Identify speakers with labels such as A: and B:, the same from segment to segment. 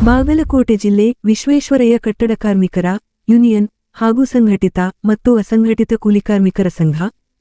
A: ಬಾಗಲಕೋಟೆ ಜಿಲ್ಲೆ ವಿಶ್ವೇಶ್ವರಯ್ಯ ಕಟ್ಟಡ ಕಾರ್ಮಿಕರ ಯೂನಿಯನ್ ಹಾಗೂ ಸಂಘಟಿತ ಮತ್ತು ಅಸಂಘಟಿತ ಕೂಲಿಕಾರ್ಮಿಕರ ಸಂಘ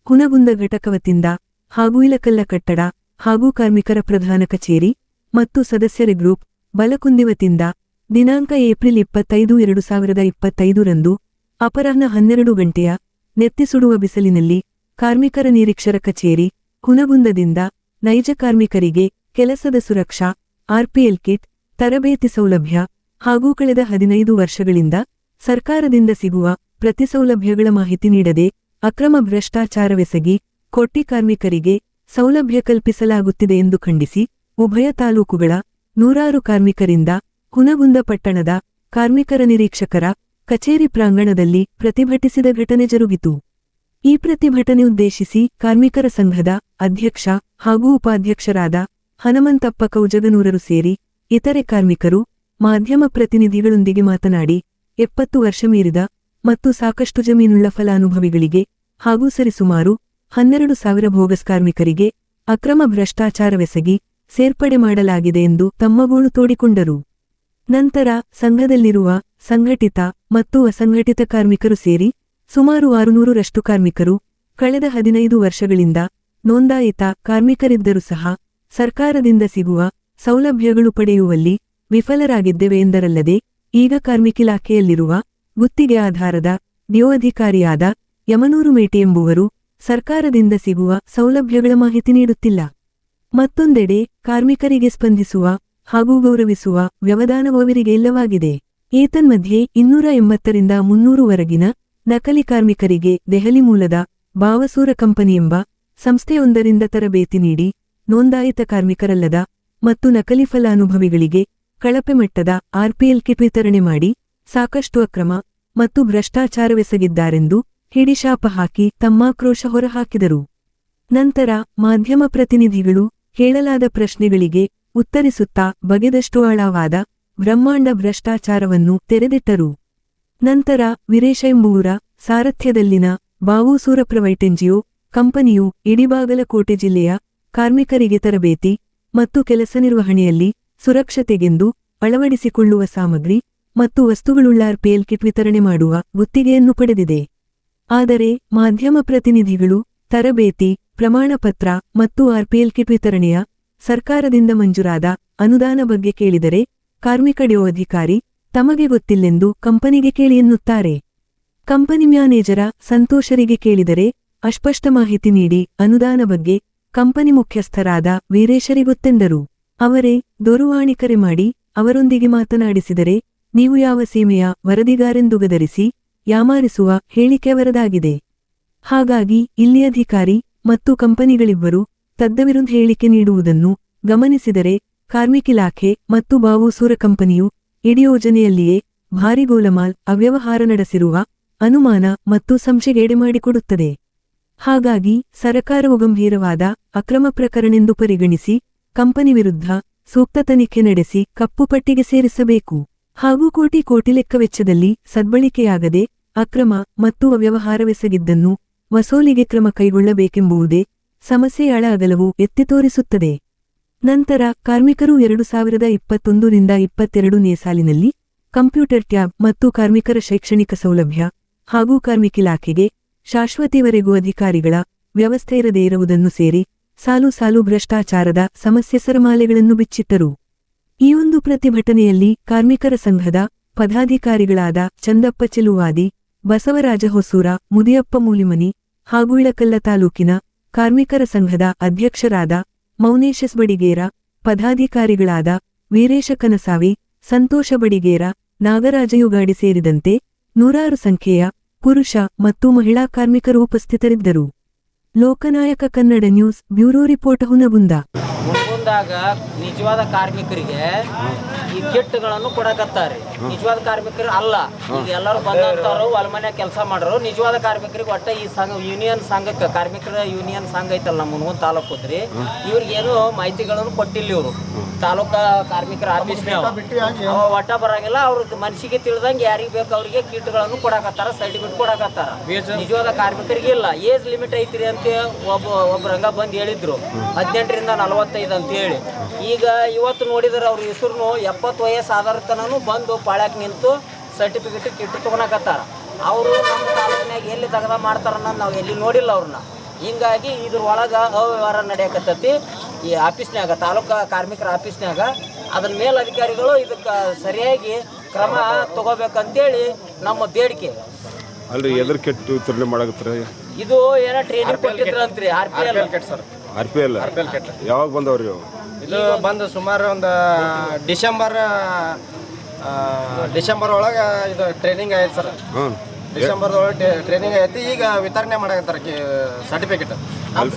A: ಹುನಗುಂದ ಘಟಕ ವತಿಯಿಂದ ಹಾಗೂ ಇಲಕಲ್ಲ ಕಟ್ಟಡ ಹಾಗೂ ಕಾರ್ಮಿಕರ ಪ್ರಧಾನ ಕಚೇರಿ ಮತ್ತು ಸದಸ್ಯರ ಗ್ರೂಪ್ ಬಲಕುಂದಿ ವತಿಯಿಂದ ದಿನಾಂಕ ಏಪ್ರಿಲ್ 25, 2025 ರಂದು ಅಪರಾಹ್ನ 12 ಗಂಟೆಯ ನೆತ್ತಿಸುಡುವ ಬಿಸಿಲಿನಲ್ಲಿ ಕಾರ್ಮಿಕರ ನಿರೀಕ್ಷರ ಕಚೇರಿ ಹುನಗುಂದದಿಂದ ನೈಜ ಕಾರ್ಮಿಕರಿಗೆ ಕೆಲಸದ ಸುರಕ್ಷಾ ಆರ್ಪಿಎಲ್ ಕಿಟ್ ತರಬೇತಿ ಸೌಲಭ್ಯ ಹಾಗೂ ಕಳೆದ 15 ವರ್ಷಗಳಿಂದ ಸರ್ಕಾರದಿಂದ ಸಿಗುವ ಪ್ರತಿ ಸೌಲಭ್ಯಗಳ ಮಾಹಿತಿ ನೀಡದೆ ಅಕ್ರಮ ಭ್ರಷ್ಟಾಚಾರವೆಸಗಿ ಕೊಟ್ಟಿ ಕಾರ್ಮಿಕರಿಗೆ ಸೌಲಭ್ಯ ಕಲ್ಪಿಸಲಾಗುತ್ತಿದೆ ಎಂದು ಖಂಡಿಸಿ ಉಭಯ ತಾಲೂಕುಗಳ ನೂರಾರು ಕಾರ್ಮಿಕರಿಂದ ಹುನಗುಂದ ಪಟ್ಟಣದ ಕಾರ್ಮಿಕರ ನಿರೀಕ್ಷಕರ ಕಚೇರಿ ಪ್ರಾಂಗಣದಲ್ಲಿ ಪ್ರತಿಭಟಿಸಿದ ಘಟನೆ ಜರುಗಿತು. ಈ ಪ್ರತಿಭಟನೆ ಉದ್ದೇಶಿಸಿ ಕಾರ್ಮಿಕರ ಸಂಘದ ಅಧ್ಯಕ್ಷ ಹಾಗೂ ಉಪಾಧ್ಯಕ್ಷರಾದ ಹನುಮಂತಪ್ಪ ಕೌಜಗನೂರರು ಸೇರಿ ಇತರೆ ಕಾರ್ಮಿಕರು ಮಾಧ್ಯಮ ಪ್ರತಿನಿಧಿಗಳೊಂದಿಗೆ ಮಾತನಾಡಿ 70 ವರ್ಷ ಮೀರಿದ ಮತ್ತು ಸಾಕಷ್ಟು ಜಮೀನುಳ್ಳ ಫಲಾನುಭವಿಗಳಿಗೆ ಹಾಗೂ ಸರಿಸುಮಾರು 12,000 ಬೋಗಸ್ ಕಾರ್ಮಿಕರಿಗೆ ಅಕ್ರಮ ಭ್ರಷ್ಟಾಚಾರವೆಸಗಿ ಸೇರ್ಪಡೆ ಮಾಡಲಾಗಿದೆ ಎಂದು ತಮ್ಮ ಗೋಳು ತೋಡಿಕೊಂಡರು. ನಂತರ ಸಂಘದಲ್ಲಿರುವ ಸಂಘಟಿತ ಮತ್ತು ಅಸಂಘಟಿತ ಕಾರ್ಮಿಕರು ಸೇರಿ ಸುಮಾರು 600ರಷ್ಟು ಕಾರ್ಮಿಕರು ಕಳೆದ 15 ವರ್ಷಗಳಿಂದ ನೋಂದಾಯಿತ ಕಾರ್ಮಿಕರಿದ್ದರೂ ಸಹ ಸರ್ಕಾರದಿಂದ ಸಿಗುವ ಸೌಲಭ್ಯಗಳು ಪಡೆಯುವಲ್ಲಿ ವಿಫಲರಾಗಿದ್ದೇವೆ ಎಂದರಲ್ಲದೆ ಈಗ ಕಾರ್ಮಿಕಿಲಾಖೆಯಲ್ಲಿರುವ ಗುತ್ತಿಗೆ ಆಧಾರದ ಡಿಒ ಅಧಿಕಾರಿಯಾದ ಯಮನೂರು ಮೇಟಿ ಎಂಬುವರು ಸರ್ಕಾರದಿಂದ ಸಿಗುವ ಸೌಲಭ್ಯಗಳ ಮಾಹಿತಿ ನೀಡುತ್ತಿಲ್ಲ. ಮತ್ತೊಂದೆಡೆ ಕಾರ್ಮಿಕರಿಗೆ ಸ್ಪಂದಿಸುವ ಹಾಗೂ ಗೌರವಿಸುವ ವ್ಯವಧಾನವೂ ಅವರಿಗೆ ಇಲ್ಲವಾಗಿದೆ. ಏತನ್ಮಧ್ಯೆ 280ರಿಂದ 300ವರೆಗಿನ ನಕಲಿ ಕಾರ್ಮಿಕರಿಗೆ ದೆಹಲಿ ಮೂಲದ ಬಾವಸೂರ ಕಂಪನಿ ಎಂಬ ಸಂಸ್ಥೆಯೊಂದರಿಂದ ತರಬೇತಿ ನೀಡಿ ನೋಂದಾಯಿತ ಕಾರ್ಮಿಕರಲ್ಲದ ಮತ್ತು ನಕಲಿ ಫಲಾನುಭವಿಗಳಿಗೆ ಕಳಪೆ ಮಟ್ಟದ ಆರ್ಪಿಎಲ್ ಕಿಟ್ ವಿತರಣೆ ಮಾಡಿ ಸಾಕಷ್ಟು ಅಕ್ರಮ ಮತ್ತು ಭ್ರಷ್ಟಾಚಾರವೆಸಗಿದ್ದಾರೆಂದು ಹಿಡಿಶಾಪ ಹಾಕಿ ತಮ್ಮ ಆಕ್ರೋಶ ಹೊರಹಾಕಿದರು. ನಂತರ ಮಾಧ್ಯಮ ಪ್ರತಿನಿಧಿಗಳು ಕೇಳಲಾದ ಪ್ರಶ್ನೆಗಳಿಗೆ ಉತ್ತರಿಸುತ್ತಾ ಬಗೆದಷ್ಟು ಆಳವಾದ ಬ್ರಹ್ಮಾಂಡ ಭ್ರಷ್ಟಾಚಾರವನ್ನು ತೆರೆದಿಟ್ಟರು. ನಂತರ ವೀರೇಶ ಎಂಬುವರ ಸಾರಥ್ಯದಲ್ಲಿನ ಬಾವೂಸೂರ ಪ್ರೈವೇಟ್ ಎನ್ಜಿಒ ಕಂಪನಿಯು ಇಡೀ ಬಾಗಲಕೋಟೆ ಜಿಲ್ಲೆಯ ಕಾರ್ಮಿಕರಿಗೆ ತರಬೇತಿ ಮತ್ತು ಕೆಲಸ ನಿರ್ವಹಣೆಯಲ್ಲಿ ಸುರಕ್ಷತೆಗೆಂದು ಅಳವಡಿಸಿಕೊಳ್ಳುವ ಸಾಮಗ್ರಿ ಮತ್ತು ವಸ್ತುಗಳುಳ್ಳ ಆರ್ಪಿಎಲ್ ಕಿಟ್ ವಿತರಣೆ ಮಾಡುವ ಗುತ್ತಿಗೆಯನ್ನು ಪಡೆದಿದೆ. ಆದರೆ ಮಾಧ್ಯಮ ಪ್ರತಿನಿಧಿಗಳು ತರಬೇತಿ ಪ್ರಮಾಣಪತ್ರ ಮತ್ತು ಆರ್ಪಿಎಲ್ ಕಿಟ್ ವಿತರಣೆಯ ಸರ್ಕಾರದಿಂದ ಮಂಜೂರಾದ ಅನುದಾನ ಬಗ್ಗೆ ಕೇಳಿದರೆ ಕಾರ್ಮಿಕ ಡಿಒ ಅಧಿಕಾರಿ ತಮಗೆ ಗೊತ್ತಿಲ್ಲೆಂದು ಕಂಪನಿಗೆ ಕೇಳಿ ಎನ್ನುತ್ತಾರೆ. ಕಂಪನಿ ಮ್ಯಾನೇಜರ ಸಂತೋಷರಿಗೆ ಕೇಳಿದರೆ ಅಸ್ಪಷ್ಟ ಮಾಹಿತಿ ನೀಡಿ ಅನುದಾನ ಬಗ್ಗೆ ಕಂಪನಿ ಮುಖ್ಯಸ್ಥರಾದ ವೀರೇಶರಿಗೊತ್ತೆಂದರು. ಅವರೇ ದೂರವಾಣಿ ಕರೆ ಮಾಡಿ ಅವರೊಂದಿಗೆ ಮಾತನಾಡಿಸಿದರೆ ನೀವು ಯಾವ ಸೀಮೆಯ ವರದಿಗಾರೆಂದು ಗದರಿಸಿ ಯಾಮಾರಿಸುವ ಹೇಳಿಕೆ ಅವರದಾಗಿದೆ. ಹಾಗಾಗಿ ಇಲ್ಲಿ ಅಧಿಕಾರಿ ಮತ್ತು ಕಂಪನಿಗಳಿಬ್ಬರು ತದ್ದವಿರುದ್ಧ ಹೇಳಿಕೆ ನೀಡುವುದನ್ನು ಗಮನಿಸಿದರೆ ಕಾರ್ಮಿಕಿಲಾಖೆ ಮತ್ತು ಬಾವೂಸೂರ ಕಂಪನಿಯು ಇಡೀ ಯೋಜನೆಯಲ್ಲಿಯೇ ಭಾರಿ ಗೋಲಮಾಲ್ ಅವ್ಯವಹಾರ ನಡೆಸಿರುವ ಅನುಮಾನ ಮತ್ತು ಸಂಶಯಗೇಡೆ ಮಾಡಿಕೊಡುತ್ತದೆ. ಹಾಗಾಗಿ ಸರಕಾರವು ಗಂಭೀರವಾದ ಅಕ್ರಮ ಪ್ರಕರಣವೆಂದು ಪರಿಗಣಿಸಿ ಕಂಪನಿ ವಿರುದ್ಧ ಸೂಕ್ತ ತನಿಖೆ ನಡೆಸಿ ಕಪ್ಪು ಪಟ್ಟಿಗೆ ಸೇರಿಸಬೇಕು ಹಾಗೂ ಕೋಟಿ ಲೆಕ್ಕ ವೆಚ್ಚದಲ್ಲಿ ಸದ್ಬಳಕೆಯಾಗದೆ ಅಕ್ರಮ ಮತ್ತು ಅವ್ಯವಹಾರವೆಸಗಿದ್ದನ್ನು ವಸೂಲಿಗೆ ಕ್ರಮ ಕೈಗೊಳ್ಳಬೇಕೆಂಬುದೇ ಸಮಸ್ಯೆಯ ಆಳ ಅಗಲವು ಎತ್ತಿ ತೋರಿಸುತ್ತದೆ. ನಂತರ ಕಾರ್ಮಿಕರು 2021ರಿಂದ 22ನೇ ಸಾಲಿನಲ್ಲಿ ಕಂಪ್ಯೂಟರ್ ಟ್ಯಾಬ್ ಮತ್ತು ಕಾರ್ಮಿಕರ ಶೈಕ್ಷಣಿಕ ಸೌಲಭ್ಯ ಹಾಗೂ ಕಾರ್ಮಿಕಿಲಾಖೆಗೆ ಶಾಶ್ವತಿವರೆಗೂ ಅಧಿಕಾರಿಗಳ ವ್ಯವಸ್ಥೆ ಇರದೇ ಇರುವುದನ್ನು ಸೇರಿ ಸಾಲು ಭ್ರಷ್ಟಾಚಾರದ ಸಮಸ್ಯೆ ಸರಮಾಲೆಗಳನ್ನು ಬಿಚ್ಚಿಟ್ಟರು. ಈ ಒಂದು ಪ್ರತಿಭಟನೆಯಲ್ಲಿ ಕಾರ್ಮಿಕರ ಸಂಘದ ಪದಾಧಿಕಾರಿಗಳಾದ ಚಂದಪ್ಪ ಚೆಲುವಾದಿ, ಬಸವರಾಜ ಹೊಸೂರ, ಮುದಿಯಪ್ಪ ಮೂಲಿಮನಿ ಹಾಗೂ ಇಳಕಲ್ಲ ತಾಲೂಕಿನ ಕಾರ್ಮಿಕರ ಸಂಘದ ಅಧ್ಯಕ್ಷರಾದ ಮೌನೇಶಸ್ ಬಡಿಗೇರ, ಪದಾಧಿಕಾರಿಗಳಾದ ವೀರೇಶ ಕನಸಾವಿ, ಸಂತೋಷ ಬಡಿಗೇರ, ನಾಗರಾಜ ಯುಗಾಡಿ ಸೇರಿದಂತೆ ನೂರಾರು ಸಂಖ್ಯೆಯ ಪುರುಷ ಮತ್ತು ಮಹಿಳಾ ಕಾರ್ಮಿಕರು ಉಪಸ್ಥಿತರಿದ್ದರು. Lokanayaka Kannada news bureau report Hungund.
B: ಹುನಗುಂದಾಗ ನಿಜವಾದ ಕಾರ್ಮಿಕರಿಗೆ ಈ ಕಿಟ್ಗಳನ್ನು ಕೊಡಕತ್ತಾರೆ. ನಿಜವಾದ ಕಾರ್ಮಿಕರು ಅಲ್ಲ, ಈಗ ಎಲ್ಲರೂ ಬಂದಂತವ್ರು ಹೊಲಮನೆ ಕೆಲಸ ಮಾಡೋರು ನಿಜವಾದ ಕಾರ್ಮಿಕರಿಗೆ ಒಟ್ಟ ಈ ಸಂಘ ಯೂನಿಯನ್ ಸಂಘಕ್ಕೆ ಕಾರ್ಮಿಕರ ಯೂನಿಯನ್ ಸಂಘ ಐತಲ್ಲ ನಮ್ಮ ಹುನಗುಂದ ತಾಲೂಕುದ್ರಿ ಇವ್ರಿಗೇನು ಮಾಹಿತಿಗಳನ್ನು ಕೊಟ್ಟಿಲ್ಲ. ಇವರು ತಾಲೂಕಾ ಕಾರ್ಮಿಕರ ಆಫೀಸ್ನಾಗ ಒಟ್ಟ ಬರಂಗಿಲ್ಲ. ಅವ್ರ ಮನಸ್ಸಿಗೆ ತಿಳಿದಂಗೆ ಯಾರಿಗೆ ಬೇಕು ಅವರಿಗೆ ಕಿಟ್ಗಳನ್ನು ಕೊಡಕತ್ತಾರ, ಸರ್ಟಿಫಿಕೇಟ್ ಕೊಡಕತ್ತಾರ. ನಿಜವಾದ ಕಾರ್ಮಿಕರಿಗೆ ಇಲ್ಲ. ಏಜ್ ಲಿಮಿಟ್ ಐತ್ರಿ ಅಂತ ಒಬ್ಬ ರಂಗ ಬಂದು ಹೇಳಿದ್ರು 18ರಿಂದ 45 ಅಂತ ಹೇಳಿ. ಈಗ ಇವತ್ತು ನೋಡಿದ್ರೆ ಅವ್ರ ಹೆಸರು 70 ವಯಸ್ಸು ಆಧಾರ ತನೂ ಬಂದು ಪಾಳ್ಯಕ್ಕೆ ನಿಂತು ಸರ್ಟಿಫಿಕೇಟ್ ಕಿಟ್ಟು ತೊಗೊಳಕತ್ತಾರ. ಅವರು ನಮ್ಮ ತಾಲೂಕಿನಾಗ ಎಲ್ಲಿ ತೆಗೆದ ಮಾಡ್ತಾರ ಅನ್ನೋದು ನಾವು ಎಲ್ಲಿ ನೋಡಿಲ್ಲ ಅವ್ರನ್ನ. ಹಿಂಗಾಗಿ ಇದ್ರ ಒಳಗೆ ಅವ್ಯವಹಾರ ನಡೆಯಕತ್ತೈತಿ ಈ ಆಫೀಸ್ನಾಗ, ತಾಲೂಕು ಕಾರ್ಮಿಕರ ಆಫೀಸ್ನಾಗ. ಅದ್ರ ಮೇಲಧಿಕಾರಿಗಳು ಇದಕ್ಕೆ ಸರಿಯಾಗಿ ಕ್ರಮ ತಗೋಬೇಕಂತೇಳಿ ನಮ್ಮ ಬೇಡಿಕೆ.
C: ಅಲ್ರಿ ಎದ್ರ ಕೆಟ್ಟು ವಿತರಣೆ ಮಾಡಕತ್ತರ?
B: ಇದು ಏನೋ ಟ್ರೈನಿಂಗ್ ಕೊಟ್ಟಿದ್ರಂತ್ರಿ RPL
C: ಸರ್. RPL ಯಾವಾಗ ಬಂದವ್ರಿ?
D: ಇದು ಬಂದು ಸುಮಾರು ಒಂದು ಡಿಸೆಂಬರ್ ಒಳಗೆ ಇದು ಟ್ರೈನಿಂಗ್ ಆಯ್ತು ಸರ್. ಡಿಸೆಂಬರ್ ಒಳಗೆ ಟ್ರೈನಿಂಗ್ ಐತಿ. ಈಗ ವಿತರಣೆ ಮಾಡಕತ್ತಾರ ಸರ್ಟಿಫಿಕೇಟ್.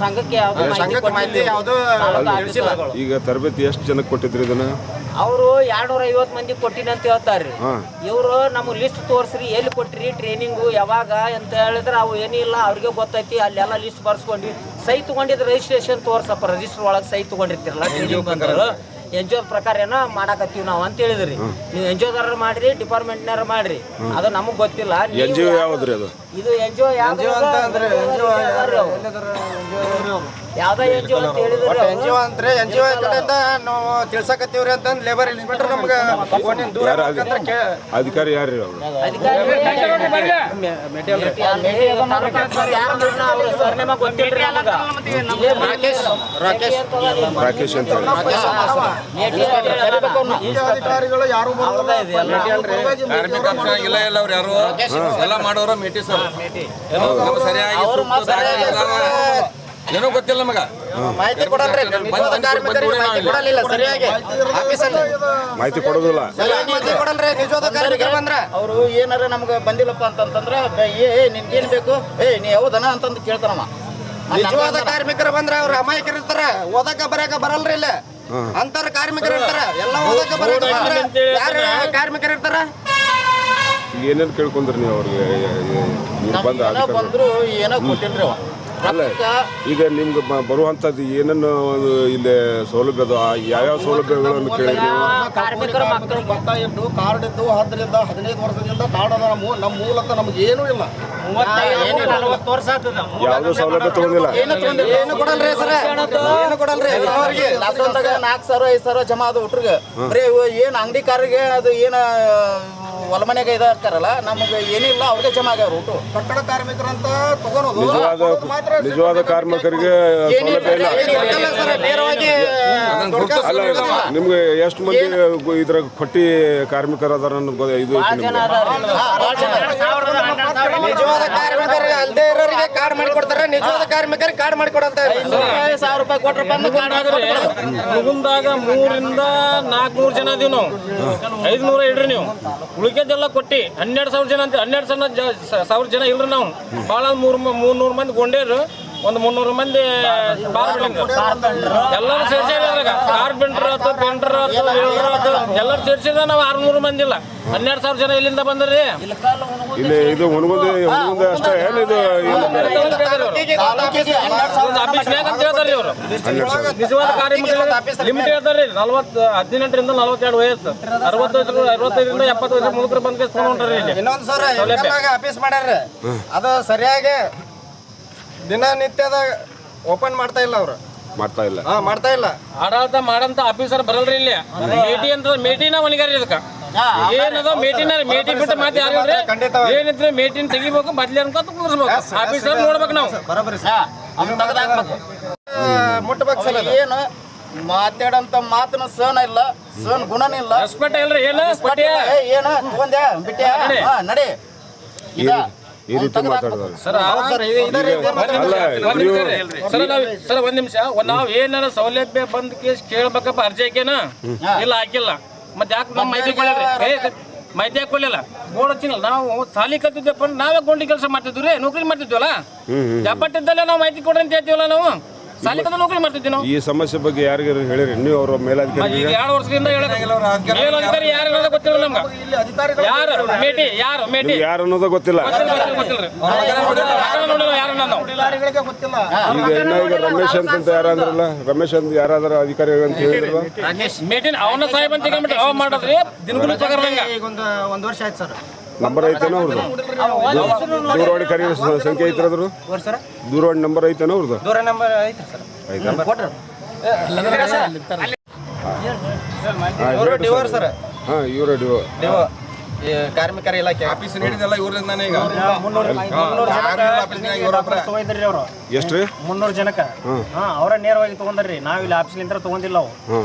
D: ಸಂಘಕ್ಕೆ ಮಾಹಿತಿ ಯಾವುದು ತಿಳಿಸಿಲ್ಲ.
C: ಈಗ ತರಬೇತಿ ಎಷ್ಟು ಜನಕ್ಕೆ ಕೊಟ್ಟಿದ್ರಿ ಇದನ್ನ?
B: ಅವರು 250 ಮಂದಿ ಕೊಟ್ಟಿನಿ ಅಂತ ಹೇಳ್ತಾರ್ರಿ. ಇವರು ನಮಗೆ ಲಿಸ್ಟ್ ತೋರಿಸ್ರಿ, ಎಲ್ಲಿ ಕೊಟ್ಟಿರಿ ಟ್ರೈನಿಂಗು, ಯಾವಾಗ ಅಂತ ಹೇಳಿದ್ರೆ ಅವು ಏನಿಲ್ಲ ಅವ್ರಿಗೆ ಗೊತ್ತೈತಿ. ಅಲ್ಲೆಲ್ಲ ಲಿಸ್ಟ್ ಬರ್ಸ್ಕೊಂಡು ಸಹಿ ತಗೊಂಡಿದ್ದು ರಿಜಿಸ್ಟ್ರೇಷನ್ ತೋರ್ಸಪ್ಪ, ರಿಜಿಸ್ಟರ್ ಒಳಗೆ ಸಹಿ ತಗೊಂಡಿರ್ತಿರಲ್ಲ ಟ್ರೈನಿಂಗ್ ಬಂದರು. NGO ಪ್ರಕಾರ ಏನೋ ಮಾಡಾಕತ್ತೀವಿ ನಾವು ಅಂತ ಹೇಳಿದ್ರಿ. ನೀವು NGOದಾರ ಮಾಡ್ರಿ, ಡಿಪಾರ್ಟ್ಮೆಂಟ್ನಾರ ಮಾಡ್ರಿ, ಅದು ನಮಗೆ ಗೊತ್ತಿಲ್ಲ.
C: NGO ಯಾವ್ದ್ರಿ ಅದು?
B: ಇದು NGO ಯಾವ್ದು ಅಂತ ಹೇಳಿದ್ರೆ
D: NGO ಅಂದ್ರೆ NGO ಕಡೆಯಿಂದ ನಾವು ತಿಳ್ಸಕತ್ತೀವ್ರಿ ಅಂತಂದು ಲೇಬರ್ ಇನ್ಸ್ಪೆಕ್ಟರ್ ನಮ್ಗೆ
C: ಅಧಿಕಾರಿ ಯಾರ್ರಿ ಅವರು? ರಾಕೇಶ್ ಅಂತ
D: ಅಧಿಕಾರಿಗಳು ಯಾರು
E: ಎಲ್ಲ ಮಾಡೋರು ಮೇಟಿ ಸರ್. ಸರಿಯಾಗಿ ಏನೋ ಗೊತ್ತಿಲ್ಲ ನಮಗ,
D: ಮಾಹಿತಿ ಕೊಡಲ್ರಿ. ಕೊಡಲಿಲ್ಲ ಸರಿಯಾಗಿ
C: ಮಾಹಿತಿ ಕೊಡೋದಿಲ್ಲ.
D: ಮಾಹಿತಿ ಕೊಡಲ್ರಿ. ನಿಜವಾದ ಕಾರ್ಮಿಕರು ಬಂದ್ರ ಅವರು ಏನಾರ ನಮ್ಗೆ ಬಂದಿಲ್ಲಪ್ಪ ಅಂತಂದ್ರೆ ನಿನ್ಗೇನ್ ಬೇಕು, ನೀ ಯಾವ್ದನ ಅಂತಂದು ಕೇಳ್ತಾರಮ್ಮ. ನಿಜವಾದ ಕಾರ್ಮಿಕರು ಬಂದ್ರ ಅವ್ರ ಅಮಾಯಕರು ಇರ್ತಾರ, ಓದಕ ಬರಕ ಬರಲ್ರಿ. ಇಲ್ಲ ಅಂತಾರ ಕಾರ್ಮಿಕರು ಇರ್ತಾರ, ಎಲ್ಲ ಓದಕ ಬರಕ ಯಾರ ಕಾರ್ಮಿಕರು ಇರ್ತಾರ.
C: ಏನೇನು ಕೇಳ್ಕೊಂಡ್ರಿ ನೀವು ಅವ್ರಿಗೆ?
D: ಬಂದ್ರು ಏನೋ ಕೊಟ್ಟಿಲ್ರಿ ಅವ.
C: ಅಲ್ಲ, ಈಗ ನಿಮ್ಗೆ ಬರುವಂಥದ್ದು ಏನೇನು ಇಲ್ಲಿ ಸೌಲಭ್ಯ ಅದು, ಯಾವ್ಯಾವ ಸೌಲಭ್ಯಗಳನ್ನು ಕೇಳಿದ್ರಿ?
B: ಕಾರ್ಮಿಕರ ಮಕ್ಕಳು
D: ಭತ್ತ ಇದ್ದು ಕಾರ್ಡ್ ಇದ್ದು 10ರಿಂದ 15 ವರ್ಷದಿಂದ ಕಾರ್ಡ್ ಅದ. ನಮ್ಮ ಮೂಲಕ ನಮ್ಗೆ ಏನೂ ಇಲ್ಲ.
B: 40 ವರ್ಷ ಆಗ್ತದ.
C: ಯಾವುದೋ ಸೌಲಭ್ಯ ತಗೊಂಡಿಲ್ಲ.
D: ಏನು ಕೊಡಲ್ರಿ ಸರ್, ಏನು ಕೊಡಲ್ರಿ. ಅವ್ರಿಗೆ ಲಾಕ್ಡೌನ್ದಾಗ 4,000 5,000 ಜಮಾ ಅದು ಹುಟ್ರಿಗೆ. ಬರೀ ಏನು ಅಂಗಡಿ ಕಾರಿಗೆ ಅದು ಏನು ಹೊಲ ಮನೆಗೆ ಇದಾಗ್ತಾರಲ್ಲ, ನಮಗೆ ಏನಿಲ್ಲ ಅವ್ರಿಗೆ ಜಮಾ ಆಗ್ಯಾವ್ರು ಊಟ. ಕಟ್ಟಡ ಕಾರ್ಮಿಕರಂತ ತಗೊಳೋದು
C: ನಿಜವಾದ ಕಾರ್ಮಿಕರಿಗೆ ಸೌಲಭ್ಯ ಇಲ್ಲ. ಅಲ್ಲ, ನಿಮ್ಗೆ ಎಷ್ಟು ಮಂದಿ ಇದ್ರಾಗ ಕೊಟ್ಟಿ ಕಾರ್ಮಿಕರು ಅದಾರ ಅನ್ನೋದು ಇದು ಐತಿ ನಿಮ್ಗೆ?
D: ನಿಜವಾದ ಕಾರ್ಮಿಕರಿಗೆ ಅಲ್ಲದೆ ಇರೋರಿಗೆ ಕಾರ್ಡ್ ಮಾಡಿಕೊಡ್ತಾರೆ, ನಿಜವಾದ ಕಾರ್ಮಿಕರಿಗೆ ಕಾರ್ಡ್ ಮಾಡಿಕೊಡಂತ 1,000 ರೂಪಾಯಿ ಕೊಟ್ರಪ್ಪ
F: ಮುಗುಂದಾಗ 300 ರಿಂದ 400 ಜನ ಅದೀವಿ ನಾವು. 500 ಇಡ್ರಿ ನೀವು, ಉಳಿಕೆದೆಲ್ಲ ಕೊಟ್ಟಿ 12,000 ಜನ ಅಂತ. 12,000 ಜನ ಇಲ್ರಿ ನಾವು. ಭಾಳ 300 ಮಂದಿ ಗೊಂಡೇರು, ಒಂದು 300 ಮಂದಿ ಎಲ್ಲರೂ ಸೇರ್ಸಿದ್ರೆ ಕಾರ್ಪೆಂಟರ್ ಆಯ್ತು, ಪೇಂಟರ್ ಆಯ್ತು, ವೆಲ್ಡರ್ ಆಯ್ತು, ಎಲ್ಲರೂ ಸೇರ್ಸಿದ್ರೆ ನಾವು 600 ಮಂದಿ ಇಲ್ಲ. 12,000 ಜನ ಇಲ್ಲಿಂದ ಬಂದ್ರಿ.
C: ಇಲ್ಲಿ ಇದು ಹುನಗುಂದಿ ಅಷ್ಟೇ ಏನು? ಇದು
F: ಆಫೀಸ್ನಾಗ ಅಂತ ಹೇಳ್ತಾರ್ರಿ ಅವರು. ನಿಜವಾದ ಕಾರ್ಮಿಕರು ಲಿಮಿಟ್ ಹೇಳ್ತಾರ್ರಿ. 18 ರಿಂದ 42 ವಯಸ್ಸು, 65ರಿಂದ 70 ವಯಸ್ಸು ಮುದುಕರು ಬಂದ್ ತೊಗೊಂಡ್ರಿ.
D: ಇನ್ನೊಂದು ಸರ್ ಆಫೀಸ್ ಮಾಡ್ಯಾರ, ಅದು ಸರಿಯಾಗಿ ದಿನನಿತ್ಯದ ಓಪನ್ ಮಾಡ್ತಾ ಇಲ್ಲ. ಅವ್ರು
C: ಮಾಡ್ತಾ ಇಲ್ಲ,
D: ಮಾಡ್ತಾ ಇಲ್ಲ.
F: ಆಡಳಿತ ಮಾಡಂತ ಆಫೀಸರ್ ಬರಲ್ರಿ ಇಲ್ಲಿ. ಮೇಟಿ ಅಂತ ಮೇಟಿನ ಹೊಣೆಗಾರಿ ಇದಕ್ಕ ಏನದ ಮೇಟಿ ಬಿಟ್ಟು ಮಾತು ಯಾರಿಲ್ರಿ. ಏನಿದ್ರೆ ಮೇಟಿನ ತೆಗಿಬೇಕು, ಬದ್ಲಿ ಅನ್ಕೊಂತ ಕುಂದ್ರಬೇಕು. ಆಫೀಸರ್ ನೋಡ್ಬೇಕು ನಾವು.
D: ಮುಟ್ಟಬೇಕು ಸಲ ಏನು ಮಾತಾಡಂತ ಮಾತನ ಸಹನ ಇಲ್ಲ, ಸಹನ ಗುಣನ ಇಲ್ಲ,
F: ರೆಸ್ಪೆಕ್ಟ್ ಇಲ್ರಿ. ಏನು
D: ಏನು ತಗೊಂಡ್ಯಾ ಬಿಟ್ಟ್ಯಾ ನಡಿ
C: ಈ ರೀತಿ ಮಾತಾಡಿದಾಗ
F: ಸರ್ ಒಂದ್ ನಿಮಿಷ. ನಾವ್ ಏನಾರ ಸೌಲಭ್ಯ ಬಂದ್ ಕೇಸ್ ಕೇಳ್ಬೇಕಪ್ಪ, ಅರ್ಜಿ ಹಾಕ್ಯನ ಇಲ್ಲ ಹಾಕಿಲ್ಲ, ಮತ್ತೆ ಯಾಕೆ ನಮ್ಮ ಮಾಹಿತಿ ಕೊಡಲ್ರಿ? ಮಾಹಿತಿ ಯಾಕೆ ಕೊಡ್ಲಿಲ್ಲ? ಬೋರ್ಡ್ ಹಚ್ಚಿಲ್ಲ. ನಾವು ಸಾಲಿ ಕತ್ತಿದ್ದಪ್ಪ, ನಾವೇ ಗೊಂಡಿ ಕೆಲಸ ಮಾಡ್ತಿದ್ವಿ, ನೌಕರಿ ಮಾಡ್ತಿದ್ವಲ್ಲ. ಜಪ್ಪಟ್ಟಿದ್ದಲ್ಲೇ ನಾವು ಮಾಹಿತಿ ಕೊಡ್ರಿ ಅಂತ ಹೇಳ್ತೀವಲ್ಲ. ನಾವು ಸಾಲಿ ಕತ್ತ ನೌಕರಿ ಮಾಡ್ತಿದ್ವಿ. ನಾವು
C: ಈ ಸಮಸ್ಯೆ ಬಗ್ಗೆ ಯಾರಿಗಾರು ಹೇಳಿರಿ ನೀವು? ಅವ್ರ ಮೇಲಧಿಕಾರಿ
F: 2 ವರ್ಷದಿಂದ ಮೇಲಧಿಕಾರಿ ಯಾರು ಅನ್ನೋದು ಗೊತ್ತಿಲ್ಲ ನಮ್ಗೆ. ಯಾರು ಮೇಟಿ
C: ಯಾರು ಅನ್ನೋದು ಗೊತ್ತಿಲ್ಲ. ಈಗ ಈಗ ರಮೇಶ್ ಅಂತ ಯಾರು ಅಂದ್ರಲ್ಲ, ರಮೇಶ್ ಅಂತ ಯಾರಾದ್ರ ಅಧಿಕಾರಿ ಅಂತ ಹೇಳಿದ್ರಲ್ಲ,
F: ಮೇಟಿನ ಅವನ ಸಾಹೇಬ್ ಅಂತ ಅವ ಮಾಡೋದ್ರಿ ದಿನಗೂಲಿ ಪ್ರಕಾರದಂಗ.
D: ಈಗ ಒಂದು ವರ್ಷ ಆಯ್ತು ಸರ್.
C: ನಂಬರ್ ಐತೇನೋ ಅವ್ರದ್ದು? ದೂರವಾಣಿ ಕರೆ ಸಂಖ್ಯೆ ಐತ್ರದ್ರು? ದೂರವಾಣಿ ನಂಬರ್ ಐತೇನೋ ಅವ್ರದ್ದು?
D: ದೂರ ನಂಬರ್ ಐತ್ರಿ ಸರ್.
C: ಆಯ್ತಾ?
D: ಇವರು ಡಿವೋರ್ ಸರ್,
C: ಹಾಂ ಇವರು ಡಿವೋ
D: ಈ ಕಾರ್ಮಿಕರ ಇಲಾಖೆ
E: ಆಫೀಸ್ ನೀಡಿದೆಲ್ಲ ಇವ್ರಿಂದಾನೆ ಈಗ
C: ಎಷ್ಟು ರೀ
G: 300 ಜನಕ್ಕೆ ಅವರ ನೇರವಾಗಿ ತಗೊಂಡ್ರಿ ನಾವ್ ಇಲ್ಲಿ ಆಫೀಸ್ಲಿಂದ ತಗೊಂಡಿಲ್ಲ ಅವು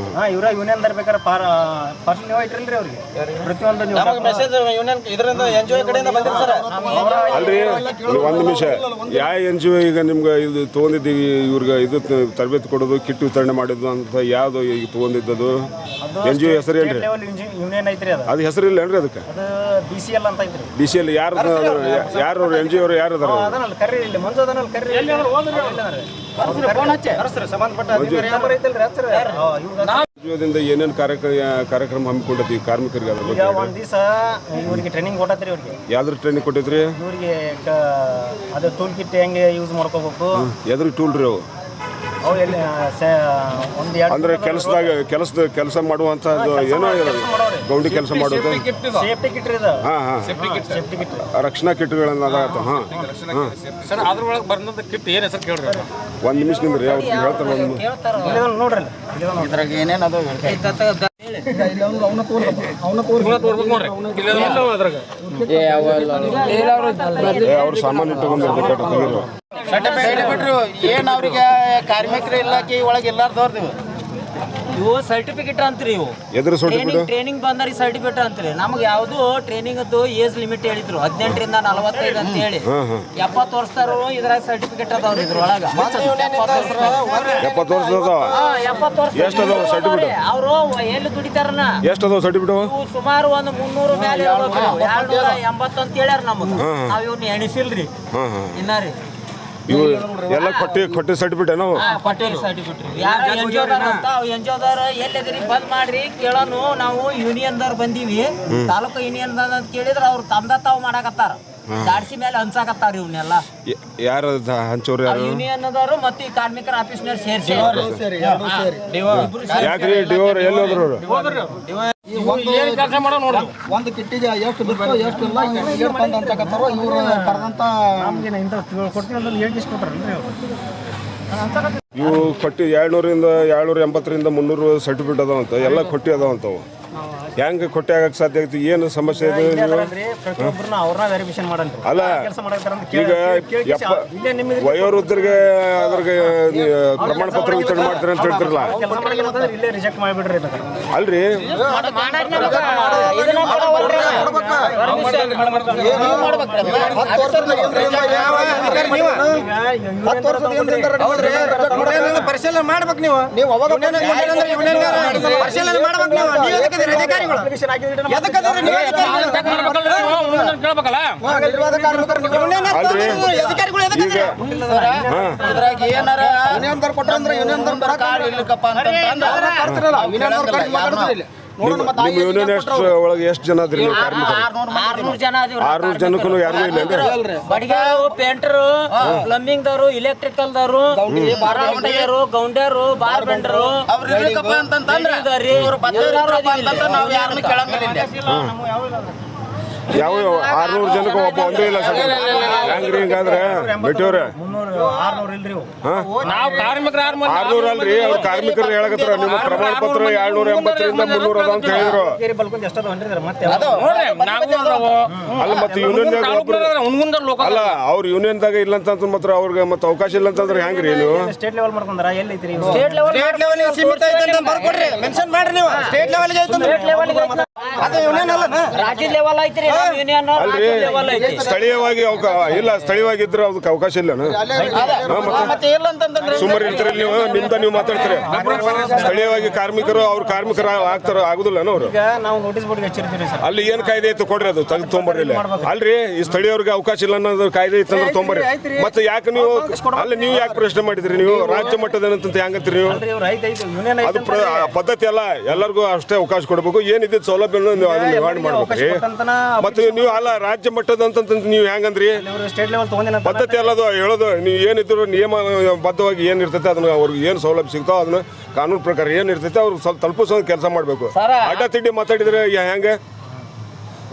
G: ಇವ್ರ ಯೂನಿಯನ್ ಬೇಕಾದ್ರೆ ಪಾರ್ಸಲ್ ನೀವು ಐತ್ರಿಲ್ರಿ ಅವ್ರಿಗೆ ಪ್ರತಿಯೊಂದು ನೀವು
D: ಮೆಸೇಜ್ ಯೂನಿಯನ್ ಇದರಿಂದ NGO ಕಡೆಯಿಂದ ಬಂದಿರಿ ಸರ್.
C: ಅಲ್ರಿ ಒಂದು ನಿಮಿಷ ಯಾವ NGO ಈಗ ನಿಮ್ಗೆ ಇದು ತೊಗೊಂಡಿದ್ದೀವಿ ಇವ್ರಿಗೆ ಇದು ತರಬೇತಿ ಕೊಡೋದು ಕಿಟ್ ವಿತರಣೆ ಮಾಡೋದು ಅಂತ ಯಾವುದು ಈಗ ತೊಗೊಂಡಿದ್ದದು NGO ಹೆಸರು ಏನ್ರಿ?
G: ಯೂನಿಯನ್ ಐತ್ರಿ
C: ಅದು ಹೆಸರು ಇಲ್ಲ ಏನ್ರಿ ಅದಕ್ಕೆ?
G: ಅದು BCL ಅಂತ ಐತ್ರಿ.
C: BCL ಯಾರು NGO ಅವರು ಯಾರು ಅದಾರ?
G: ಅದನ್ನಲ್ಲ ಕರ್ರಿ ಇಲ್ಲಿ ಮಂಜು ಅದನ್ನಲ್ಲ ಕರ್ರಿ ಸಂಬಂಧಪಟ್ಟ ನಂಬರ್ ಐತಲ್ರಿ ಹಚ್ಚ್ರಿ.
C: NGOದಿಂದ ಏನೇನು ಕಾರ್ಯಕ್ರಮ ಹಮ್ಮಿಕೊಂಡೈತಿ ಕಾರ್ಮಿಕರಿಗೆ ಅದ್ರ ಬಗ್ಗೆ?
G: ಒಂದ್ ದಿವಸ ಇವ್ರಿಗೆ ಟ್ರೈನಿಂಗ್ ಕೊಟ್ಟತ್ರಿ ಇವ್ರಿಗೆ.
C: ಯಾವ್ದ್ರ ಟ್ರೈನಿಂಗ್ ಕೊಟ್ಟಿದ್ರಿ
G: ಇವ್ರಿಗೆ ಅದು ಟೂಲ್ ಕಿಟ್ ಹೆಂಗೆ ಯೂಸ್ ಮಾಡ್ಕೋಬೇಕು,
C: ಎದ್ರ ಟೂಲ್ ರೀ ಅವು?
G: ಅವು ಎಲ್ಲಿ ಒಂದ್
C: ಅಂದ್ರೆ ಕೆಲಸ ಮಾಡುವಂತ ಏನೋ ಗೌಂಡಿ ಕೆಲಸ ಮಾಡೋದು
G: ಸೇಫ್ಟಿ ಕಿಟ್ ರೀ ಇದು.
C: ಸೇಫ್ಟಿ
G: ಕಿಟ್
C: ರಕ್ಷಣಾ ಕಿಟ್ಗಳನ್ನ ಅದಾಗತ್ತ.
F: ಸರ್ ಅದ್ರೊಳಗೆ ಬಂದಂತ ಕಿಟ್ ಏನು ಹೆಸರು ಕೇಳ್ರಿ.
C: ಒಂದ್ ನಿಮಿಷ ನಿಂದ್ರಿ ಅವ್ರು ಹೇಳ್ತಾರೆ
G: ನೋಡ್ರಿ
D: ಇದ್ರಾಗ ಏನೇನದು
C: ಅವ್ರು ಸಾಮಾನು ಇಟ್ಟುಕೊಂಡಿರ್ಬೇಕು.
D: ಏನ್ ಅವ್ರಿಗೆ ಕಾರ್ಮಿಕರ ಇಲಾಖೆ ಒಳಗೆ ಎಲ್ಲಾರ್ದವ್ರು
B: ಇವು ಸರ್ಟಿಫಿಕೇಟ್ ಅಂತ್ರಿ. ಇವು
C: ಎದ್ರ ಸರ್ಟಿಫಿಕೇಟ್?
B: ಟ್ರೈನಿಂಗ್ ಬಂದ್ರಿ ಸರ್ಟಿಫಿಕೇಟ್ ಅಂತ್ರಿ. ನಮ್ಗೆ ಯಾವ್ದು ಟ್ರೈನಿಂಗ್ ಏಜ್ ಲಿಮಿಟ್ ಹೇಳಿದ್ರು 18 ರಿಂದ 45 ಅಂತ ಹೇಳಿ. 70 ವರ್ಷದವರು ಇದ್ರಾಗ ಸರ್ಟಿಫಿಕೇಟ್ ಅದಾವ್ರಿ ಇದ್ರೊಳಗ.
C: 70 ವರ್ಷ ಅದಾವ.
B: 70 ವರ್ಷ
C: ಎಷ್ಟು ಅದಾವ ಸರ್ಟಿಫಿಕೇಟ್?
B: ಅವರು ಎಲ್ಲಿ ದುಡಿತಾರನ
C: ಎಷ್ಟು ಅದಾವ ಸರ್ಟಿಫಿಕೇಟ್?
B: ಸುಮಾರು ಒಂದು 300 ಮೇಲೆ 280 ಅಂತ ಹೇಳ್ಯಾರ ನಮಗೆ. ನಾವ್ ಇವ್ನ ಎಣಿಸಿಲ್ರಿ ಇನ್ನ ರೀ.
C: ಇವು ಎಲ್ಲ ಕೊಟ್ಟಿ ಸರ್ಟಿಫಿಕೇಟ್ ಏನೋ?
B: ಕೊಟ್ಟಿರಿ ಸರ್ಟಿಫಿಕೇಟ್. ಯಾರು NGOದವ್ರು ಎಲ್ಲದಿರಿ ಬಂದ್ ಮಾಡ್ರಿ ಕೇಳೋನು. ನಾವು ಯೂನಿಯನ್ದವ್ರು ಬಂದೀವಿ, ತಾಲೂಕು ಯೂನಿಯನ್ ಅಂತ ಕೇಳಿದ್ರೆ ಅವ್ರು ತಾವು ಮಾಡಾಕತ್ತಾರ. ದಾಡ್ಸಿ ಮೇಲೆ ಹಂಚಾಕತ್ತಾರ ಇವನ್ನೆಲ್ಲ.
C: ಯಾರು ಹಂಚೋರು ಯಾರು?
B: ಯೂನಿಯನ್ದವರು ಮತ್ತು ಈ ಕಾರ್ಮಿಕರ ಆಫೀಸ್ನವ್ರು ಸೇರಿಸಿ.
C: ಯಾಕ್ರಿ ಡಿವೋರ್ ಎಲ್ಲಿ ಹೋದ್ರು?
F: ಏನು ಕೆಲಸ ಮಾಡೋ ನೋಡ್ರಿ.
D: ಒಂದು ಕಿಟ್ಟಿಗೆ ಎಷ್ಟು ಬಿಟ್ಟು ಎಷ್ಟು ಇಲ್ಲ ಏನು ಬಂದು ಅಂತಕತ್ತಾರೋ ಇವರು ಬರೆದಂತ
G: ನಮ್ಗೇನ ಇಂಥ ಕೊಡ್ತೀನಿ ಅಂತ ಹೇಳಿಕೆ ಕೊಟ್ಟಾರಲ್ರಿ ಅವರು.
C: ಇವು ಕೊಟ್ಟಿ 280ರಿಂದ 300 ಸರ್ಟಿಫಿಕೇಟ್ ಅದಾವಂತ. ಎಲ್ಲ ಕೊಟ್ಟಿ ಅದಾವಂತವು. ಹೆಂಗೆ ಕೊಟ್ಟೆ ಆಗಕ್ಕೆ ಸಾಧ್ಯ ಆಗ್ತಿ? ಏನು ಸಮಸ್ಯೆ ಇದೆ?
G: ಪ್ರತಿಯೊಬ್ಬರನ್ನ ಅವ್ರನ್ನ ವೆರಿಫಿಕೇಶನ್ ಮಾಡಲ್ರಿ.
C: ಅಲ್ಲ
G: ಕೆಲಸ ಮಾಡಾಕತ್ತಾರ ಅಂತ
C: ಈಗ ವಯೋವೃದ್ಧರಿಗೆ ಅದ್ರಿಗೆ ಪ್ರಮಾಣ ಪತ್ರ ವಿತರಣೆ ಮಾಡ್ತಾರೆ ಅಂತ ಹೇಳ್ತಿರಲ್ಲ,
G: ಕೆಲಸ ಮಾಡಿಲ್ಲ ಇಲ್ಲೇ ರಿಜೆಕ್ಟ್ ಮಾಡಿಬಿಡ್ರಿ.
C: ಅಲ್ರಿ
D: ಪರಿಶೀಲನೆ ಮಾಡ್ಬೇಕು ನೀವು. ಪರಿಶೀಲನೆ ಮಾಡ್ಬೇಕು ನೀವು. ಇದ್ರಾಗ ಏನಾರ ಯೂನಿಯನ್ದವ್ರು ಕೊಟ್ಟಂದ್ರೆ ಯೂನಿಯನ್ದವ್ರು ಇರ್ಲಿಕ್ಕಪ್ಪ
C: ನಿಮ್ಮ ಯೂನಿಯನ್ ಎಷ್ಟು ಜನ ಅದ್ರಿ ನೀವು ಕಾರ್ಮಿಕರು?
B: 600 ಜನ ಅದೀವ್ರಿ.
C: 600 ಜನಕ್ಕೂ ಯಾರಿಗೂ ಇಲ್ಲ
B: ಬಡಿಗೆರು, ಪೇಂಟರು, ಪ್ಲಂಬಿಂಗ್ ದವರು, ಎಲೆಕ್ಟ್ರಿಕಲ್ ದವರು, ಗೌಂಡ್ಯರು, ಬಾರ್ ಬೆಂಡರು
D: ಅವ್ರು ಇರ್ಲಿಕ್ಕಪ್ಪ ಅಂತಂದ್ರೆ ಇವ್ರು ಬದ್ದವ್ರಪ್ಪ ಅಂತಂದ್ರೆ ನಾವು ಯಾರನ್ನು ಕೇಳಂಗಿಲ್ಲ.
C: ಯಾವ 600 ಜನಕ್ಕೆ ಒಬ್ಬ ಒಂದೇ ಇಲ್ಲ ಸರ್. ಹೆಂಗ್ರಿ ಹಿಂಗಾದ್ರೆ ಬಿಟ್ಟವ್ರೆ?
G: 600 ಇಲ್ರಿ
F: ನಾವು ಕಾರ್ಮಿಕರು
C: 600 ಅಲ್ರಿ, ಅವ್ರು ಕಾರ್ಮಿಕರು ಹೇಳಕತ್ತಾರ. ನಿಮ್ಮ ಪ್ರಮಾಣ ಪತ್ರ 280ರಿಂದ 300 ಅದ ಅಂತ ಹೇಳಿದ್ರು. ಅಲ್ಲ ಮತ್ತೆ ಯೂನಿಯನ್ ಅಲ್ಲ ಅವ್ರ ಯೂನಿಯನ್ದಾಗ ಇಲ್ಲ ಅಂತ ಮಾತ್ರ ಅವ್ರಿಗೆ ಮತ್ತೆ ಅವಕಾಶ ಇಲ್ಲ ಅಂತಂದ್ರೆ ಹೆಂಗ್ರಿ ನೀವು?
G: ಸ್ಟೇಟ್ ಲೆವೆಲ್ ಮಾಡ್ಕೊಂಡ್ರ ಎಲ್ಲಿ ಐತ್ರಿ?
B: ಸ್ಟೇಟ್ ಲೆವೆಲ್
D: ಸೀಮಿತ ಐತೆ ಅಂತ ಬರ್ಕೊಡ್ರಿ, ಮೆನ್ಷನ್ ಮಾಡ್ರಿ ನೀವು. ಸ್ಟೇಟ್ ಲೆವೆಲ್ಗೆ ಐತೆ ಅದು ಯೂನಿಯನ್ ಅಲ್ಲ,
B: ರಾಜ್ಯ ಲೆವೆಲ್ ಐತ್ರಿ. ಯೂನಿಯನ್ ಲೆವೆಲ್ ಐತಿ.
C: ಸ್ಥಳೀಯವಾಗಿ ಇಲ್ಲ, ಸ್ಥಳೀಯವಾಗಿದ್ರೆ ಅದಕ್ಕೆ ಅವಕಾಶ ಇಲ್ಲ.
D: ಮತ್ತೆ ಇಲ್ಲ ಅಂತಂದ್ರೆ
C: ಸುಮಾರು ಇರ್ತೀರಿ ನೀವು, ನೀವು ಮಾತಾಡ್ತೀರಿ. ಸ್ಥಳೀಯವಾಗಿ ಕಾರ್ಮಿಕರು ಆಗ್ತಾರ ಆಗುದಿಲ್ಲ ಅವ್ರು.
G: ಈಗ ನಾವು ನೋಟಿಸ್ ಬೋರ್ಡ್ಗೆ ಹಚ್ಚಿರ್ತೀವಿ ಸರ್.
C: ಅಲ್ಲಿ ಏನ್ ಕಾಯ್ದೆ ಐತೆ ಕೊಡ್ರಿ, ಅದು ತೆಗೆದು ತೊಗೊಂಬರ್ರಿ. ಇಲ್ಲ ಅಲ್ರಿ ಈ ಸ್ಥಳೀಯವ್ರಿಗೆ ಅವಕಾಶ ಇಲ್ಲ ಅನ್ನೋದು ಕಾಯ್ದೆ ಐತೆ ಅಂದ್ರೆ ತೊಗೊಂಬರ್ರಿ. ಮತ್ತೆ ಯಾಕೆ ನೀವು ಅಲ್ಲಿ ನೀವು ಯಾಕೆ ಪ್ರಶ್ನೆ ಮಾಡಿದ್ರಿ? ನೀವು ರಾಜ್ಯ ಮಟ್ಟದಂತ ಹೆಂಗತ್ತೀರಿ ನೀವು? ಅದು ಪದ್ಧತಿ ಅಲ್ಲ, ಎಲ್ಲರಿಗೂ ಅಷ್ಟೇ ಅವಕಾಶ ಕೊಡ್ಬೇಕು. ಏನಿದೆ ಸೌಲಭ್ಯ ನಿರ್ವಹಣೆ ಮಾಡ್ಬೇಕ್ರಿ. ಮತ್ತೆ ನೀವು ಅಲ್ಲ ರಾಜ್ಯ ಮಟ್ಟದ ಅಂತ ನೀವು ಹೆಂಗಂದ್ರಿ?
G: ಸ್ಟೇಟ್ ಲೆವೆಲ್ ತಗೊಂಡಿನ
C: ಪದ್ಧತಿ ಅಲ್ಲ ಅದು ಹೇಳೋದು. ನೀವು ಏನಿದ್ರು ನಿಯಮಬದ್ಧವಾಗಿ ಏನ್ ಇರ್ತೈತೆ ಅದನ್ನ ಅವ್ರಿಗೆ ಏನು ಸೌಲಭ್ಯ ಸಿಗ್ತಾವ ಅದನ್ನ ಕಾನೂನು ಪ್ರಕಾರ ಏನ್ ಇರ್ತೈತೆ ಅವ್ರಿಗೆ ಸ್ವಲ್ಪ ತಲುಪಿಸೋ ಕೆಲಸ ಮಾಡ್ಬೇಕು. ಅಡ್ಡ ತಿಡ್ಡಿ ಮಾತಾಡಿದ್ರೆ ಹೆಂಗೆ?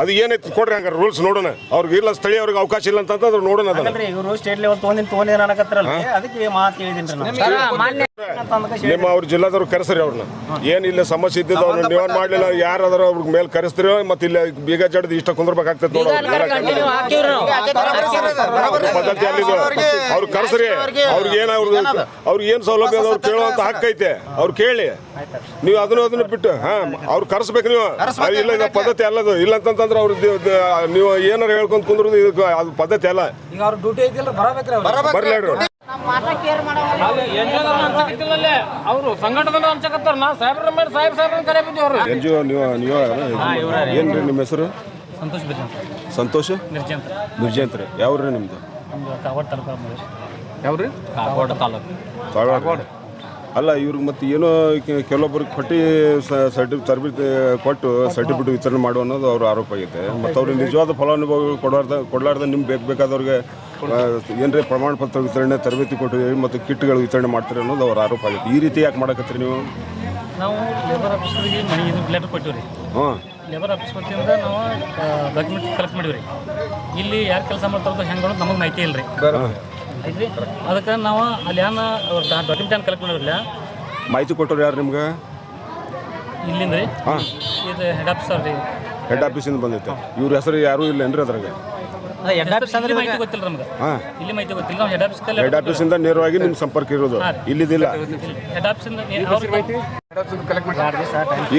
C: ಅದು ಏನೈತಿ ಕೊಡ್ರಿ ಹಂಗಾರೆ ರೂಲ್ಸ್ ನೋಡೋಣ ಅವ್ರಿಗೆ ಇಲ್ಲ ಸ್ಥಳೀಯವ್ರಿಗೆ ಅವಕಾಶ ಇಲ್ಲ ಅಂತಂದ್ರೆ ನೋಡೋಣ ಅದನ್ನ.
G: ಇವರು ಸ್ಟೇಟ್ ಲೆವೆಲ್ ತೊಗೊಂಡಿನ ಅನ್ನಕತ್ತಾರಲ್ಲ ಅದಕ್ಕೆ ಮಾತು ಹೇಳಿದ್ದೀನಿ
C: ನಿಮ್ಮ ಅವ್ರ ಜಿಲ್ಲಾದವ್ರು ಕರೆಸ್ರಿ ಅವ್ರನ್ನ ಏನಿಲ್ಲ ಸಮಸ್ಯೆ ಇದ್ದಿದ್ದು ಅವ್ರನ್ನ ನಿವಾರಣೆ ಮಾಡಲಿಲ್ಲ ಯಾರಾದ್ರೂ ಅವ್ರಿಗೆ ಮೇಲೆ ಕರೆಸ್ತೀರಿ ಮತ್ತೆ ಇಲ್ಲ ಬೀಗ ಜಡ್ದು ಇಷ್ಟ ಕುಂದ್ರಬೇಕಾಗ್ತದೆ ನೋಡೋ ಪದ್ಧತಿ ಅಲ್ಲಿದ್ದು ಅವ್ರು ಕರೆಸ್ರಿ ಅವ್ರಿಗೆ ಏನ್ ಸೌಲಭ್ಯ ಅವ್ರು ಕೇಳುವಂತ ಹಕ್ಕೈತೆ ಅವ್ರು ಕೇಳಿ ನೀವು ಅದನ್ನ ಬಿಟ್ಟು ಅವ್ರು ಕರೆಸ್ಬೇಕು ನೀವು ಇಲ್ಲ ಇದು ಪದ್ಧತಿ ಅಲ್ಲದು ಇಲ್ಲ ಅಂತಂದ್ರೆ ಅವ್ರು ನೀವು ಏನಾರು ಹೇಳ್ಕೊಂಡ್ ಕುಂದ್ರದು ಅದು ಪದ್ಧತಿ ಅಲ್ಲ.
G: ಈಗ ಅವ್ರ ಡ್ಯೂಟಿ ಐತಿಲ್ಲ
C: ಬರ್ಲಿ
F: ಅವರು ಸಂಘಟನೆ ಹಂಚಕತ್ತಾರ ನಾ ಸಾಹೇಬ್ರ ಮೇಲೆ ಸಾಹೇಬ್ರ ಕರೆ ಬಿದ್ದೀವಿ ಅವರು
C: NGO ನೀವು ಏನ್ರಿ ನಿಮ್ಮ ಹೆಸರು? ಸಂತೋಷ ನಿರ್ಜಂತ್ರಿ ಯಾವ್ರಿ ನಿಮ್ದು?
F: ಯಾವ್ರಿ
C: ಕಾಗವಾಡ. ಅಲ್ಲ ಇವ್ರಿಗೆ ಮತ್ತೆ ಏನೋ ಕೆಲವೊಬ್ಬರಿಗೆ ಕೊಟ್ಟು ಕೊಟ್ಟು ಸರ್ಟಿಫಿಕೇಟ್ ವಿತರಣೆ ಮಾಡುವ ಅನ್ನೋದು ಅವ್ರ ಆರೋಪ ಆಗೈತೆ. ಮತ್ತು ಅವ್ರಿಗೆ ನಿಜವಾದ ಫಲಾನುಭವಿಗಳು ಕೊಡಲಾರ್ದ ನಿಮ್ಗೆ ಬೇಕಾದವ್ರಿಗೆ ಏನರೇ ಪ್ರಮಾಣ ಪತ್ರ ವಿತರಣೆ ತರಬೇತಿ ಕೊಟ್ಟಿದ್ದೀವಿ ಮತ್ತು ಕಿಟ್ಗಳು ವಿತರಣೆ ಮಾಡ್ತಾರೆ ಅನ್ನೋದು ಅವ್ರ ಆರೋಪ ಆಗೈತೆ. ಈ ರೀತಿ ಯಾಕೆ ಮಾಡಕತ್ತೀರಿ ನೀವು?
F: ನಾವು ಲೇಬರ್ ಆಫೀಸ್ಗೆ ಮನೆ ಲೆಟರ್ ಕೊಟ್ಟಿವಿ ರೀ. ಲೇಬರ್ ಆಫೀಸ್ ವತಿಯಿಂದ ನಾವು ಡಾಕ್ಯುಮೆಂಟ್ ಕಲೆಕ್ಟ್ ಮಾಡಿವಿ ರೀ. ಇಲ್ಲಿ ಯಾರು ಕೆಲಸ ಮಾಡ್ತಾರೋ ಹೆಂಗೆ ಅನ್ನೋದು ನಮಗೆ ಮಾಹಿತಿ ಇಲ್ಲ ರೀ. ಐತ್ರಿ ಅದಕ್ಕೆ ನಾವು ಅಲ್ಲಿ ಏನು ಡಾಕ್ಯುಮೆಂಟ್ ಏನು ಕಲೆಕ್ಟ್ ಮಾಡಿರಲಿಲ್ಲ.
C: ಮಾಹಿತಿ ಕೊಟ್ಟರು ಯಾರು ನಿಮ್ಗೆ?
F: ಇಲ್ಲಿಂದ ರೀ ಇದು ಹೆಡ್ ಆಫೀಸ್ ರೀ.
C: ಹೆಡ್ ಆಫೀಸಿಂದ ಬಂದೈತೆ. ಇವ್ರ ಹೆಸರು ಯಾರೂ ಇಲ್ಲ ಏನ್ರಿ ಅದ್ರಾಗ?
F: ಮಾಹಿತಿ ಗೊತ್ತಿಲ್ಲ ನಮ್ಗೆ. ಇಲ್ಲಿ ಮಾಹಿತಿ ಗೊತ್ತಿಲ್ಲ. ನಾವು ಹೆಡ್
C: ಆಫೀಸಿಂದ ನೇರವಾಗಿ ನಿಮ್ಮ ಸಂಪರ್ಕ ಇರೋದು ಇಲ್ಲಿದ್ದಿಲ್ಲ.
F: ಹೆಡ್ ಆಫೀಸಿಂದ